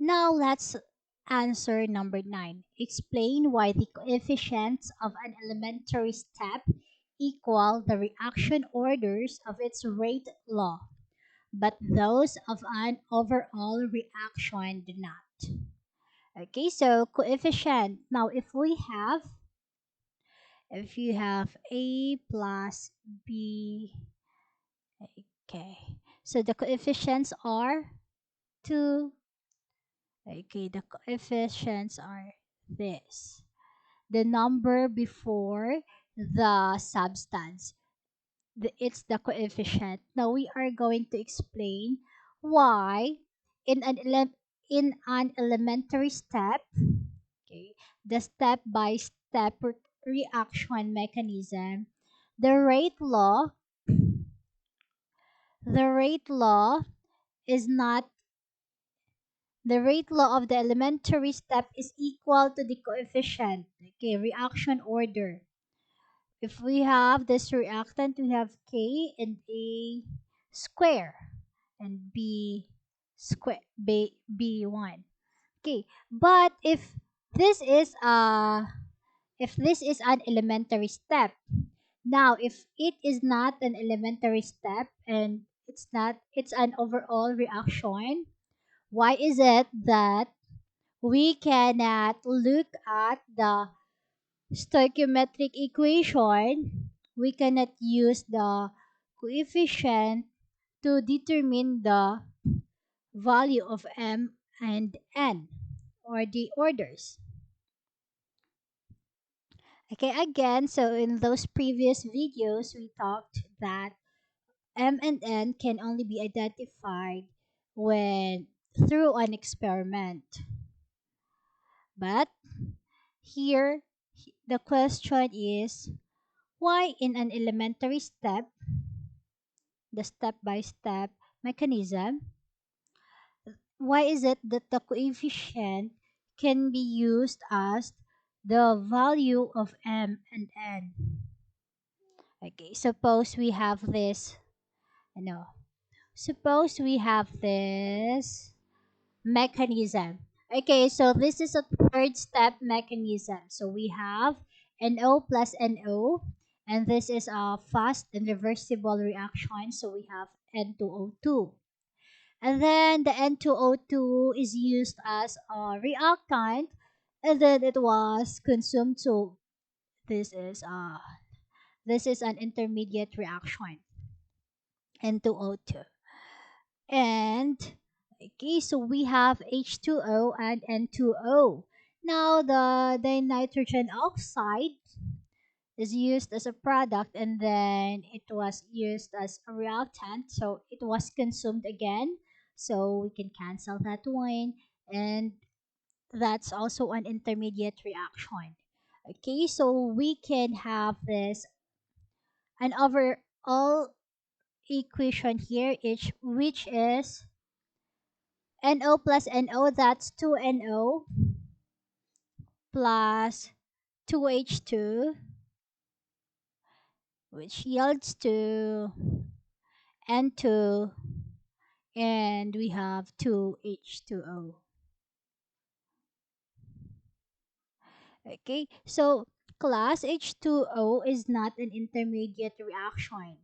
Now let's answer number 9. Explain why the coefficients of an elementary step equal the reaction orders of its rate law, but those of an overall reaction do not. Okay, so coefficient. Now if you have A plus B, okay. So the coefficients are 2. Okay, the coefficients are this. The number before the substance. It's the coefficient. Now we are going to explain why in an elementary step, okay, the step by step reaction mechanism, the rate law, the rate law is not the rate law of the elementary step is equal to the coefficient, okay, reaction order. If we have this reactant, we have K and A square and B square B1. Okay, but if this is an elementary step, now if it is not an elementary step and it's an overall reaction, why is it that we cannot look at the stoichiometric equation? We cannot use the coefficient to determine the value of m and n, or the orders. Okay, again, so in those previous videos, we talked that m and n can only be identified when through an experiment. But here, the question is, why in an elementary step, the step-by-step mechanism, why is it that the coefficient can be used as the value of m and n? Okay, no, suppose we have this mechanism. Okay, so this is a third step mechanism. So we have NO plus NO, and this is a fast and reversible reaction. So we have N2O2. And then the N2O2 is used as a reactant, and then it was consumed. So this is uh this is an intermediate reaction, N2O2. And okay, so we have H2O and N2O. Now the nitrogen oxide is used as a product, and then it was used as a reactant, so it was consumed again. So we can cancel that one, and that's also an intermediate reaction. Okay, so we can have this an overall equation here, which is NO plus NO, that's 2NO plus 2H2, which yields to N2, and we have 2H2O. Okay, so class H2O is not an intermediate reaction.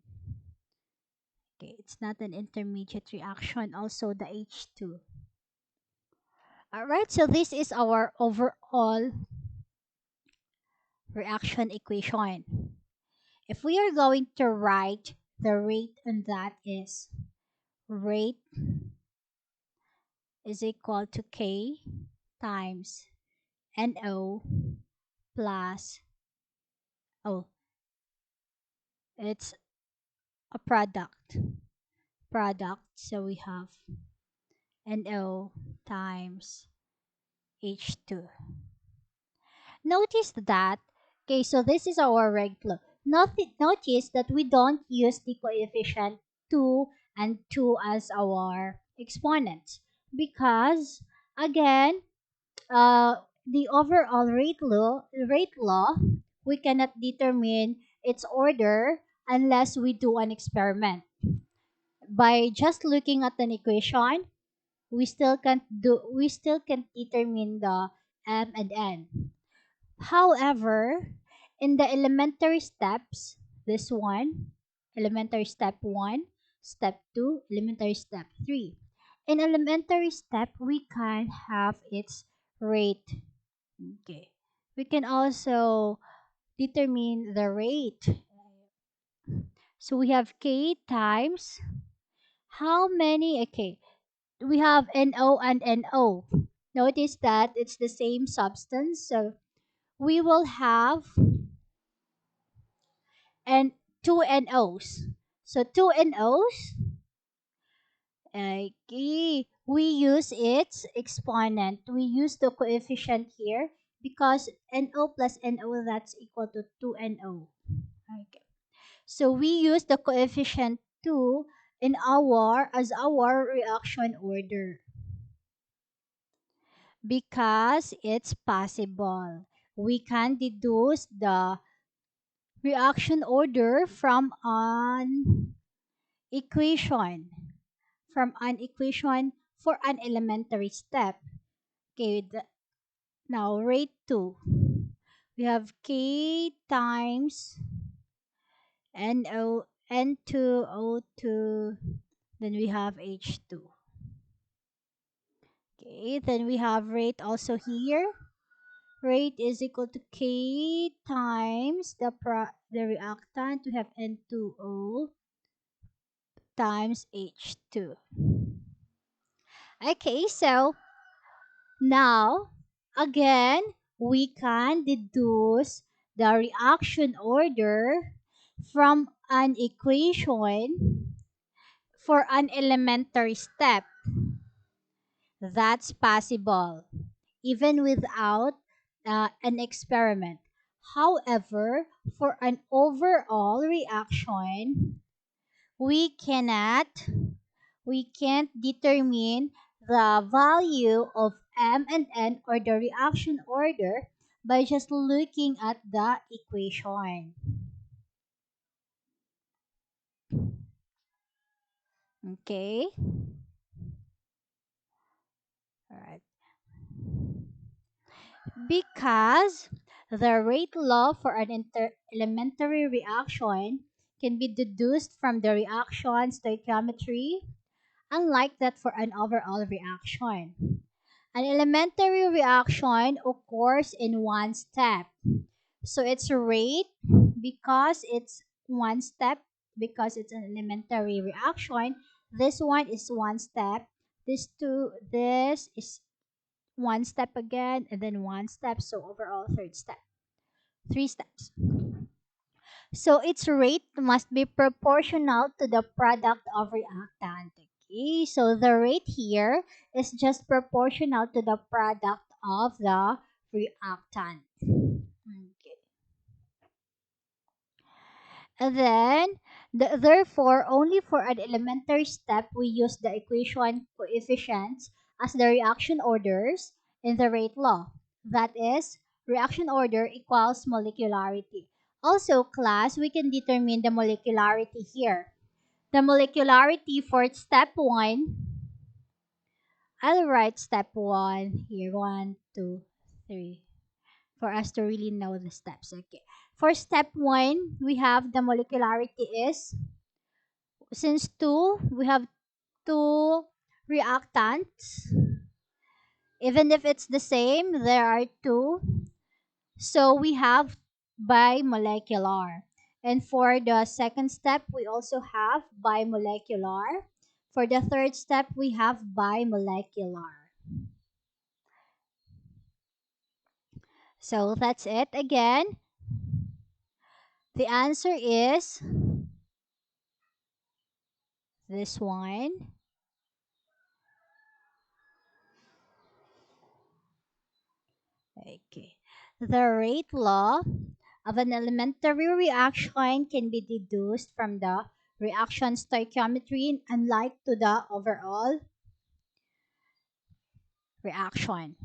Okay, it's not an intermediate reaction, also the H2. Alright, so this is our overall reaction equation. If we are going to write the rate, and that is rate is equal to K times NO plus, oh, it's a product, so we have NO times H2. Notice that, okay, so this is our reg flow. Notice that we don't use the coefficient 2 and 2 as our exponents, because again, the overall rate law, we cannot determine its order unless we do an experiment. By just looking at an equation, we still can't determine the M and N. However, in the elementary steps, this one, elementary step 1, step 2, elementary step 3. In elementary step, we can have its rate. Okay. We can also determine the rate. So we have K times how many, okay, we have NO and NO. Notice that it's the same substance. So we will have and two NOs. So two NOs, okay, we use its exponent. We use the coefficient here because NO plus NO, that's equal to 2NO. Okay. So we use the coefficient 2 in our as our reaction order because it's possible. We can deduce the reaction order equation from an equation for an elementary step. Okay, now rate 2. We have K times NO N2O2, then we have H2. Okay, then we have rate also here. Rate is equal to K times the reactant. We have N2O times H2. Okay, so now again we can deduce the reaction order from an equation for an elementary step. That's possible even without an experiment. However, for an overall reaction, we cannot we can't determine the value of M and N or the reaction order by just looking at the equation. Okay? All right. Because the rate law for an elementary reaction can be deduced from the reaction stoichiometry, unlike that for an overall reaction. An elementary reaction occurs in one step. So its rate, because it's one step, because it's an elementary reaction, this one is one step. This is one step again, and then one step. So overall, third step. Three steps. So its rate must be proportional to the product of reactant. Okay, so the rate here is just proportional to the product of the reactant. Okay. And then, therefore, only for an elementary step, we use the equation coefficients as the reaction orders in the rate law. That is, reaction order equals molecularity. Also, class, we can determine the molecularity here. The molecularity for step 1, I'll write step 1 here, 1, 2, 3, for us to really know the steps. Okay. For step 1, we have the molecularity is, since 2, we have 2 reactants. Even if it's the same, there are 2. So we have bimolecular. And for the second step, we also have bimolecular. For the third step, we have bimolecular. So that's it again. The answer is this one. Okay. The rate law of an elementary reaction can be deduced from the reaction stoichiometry, unlike to the overall reaction.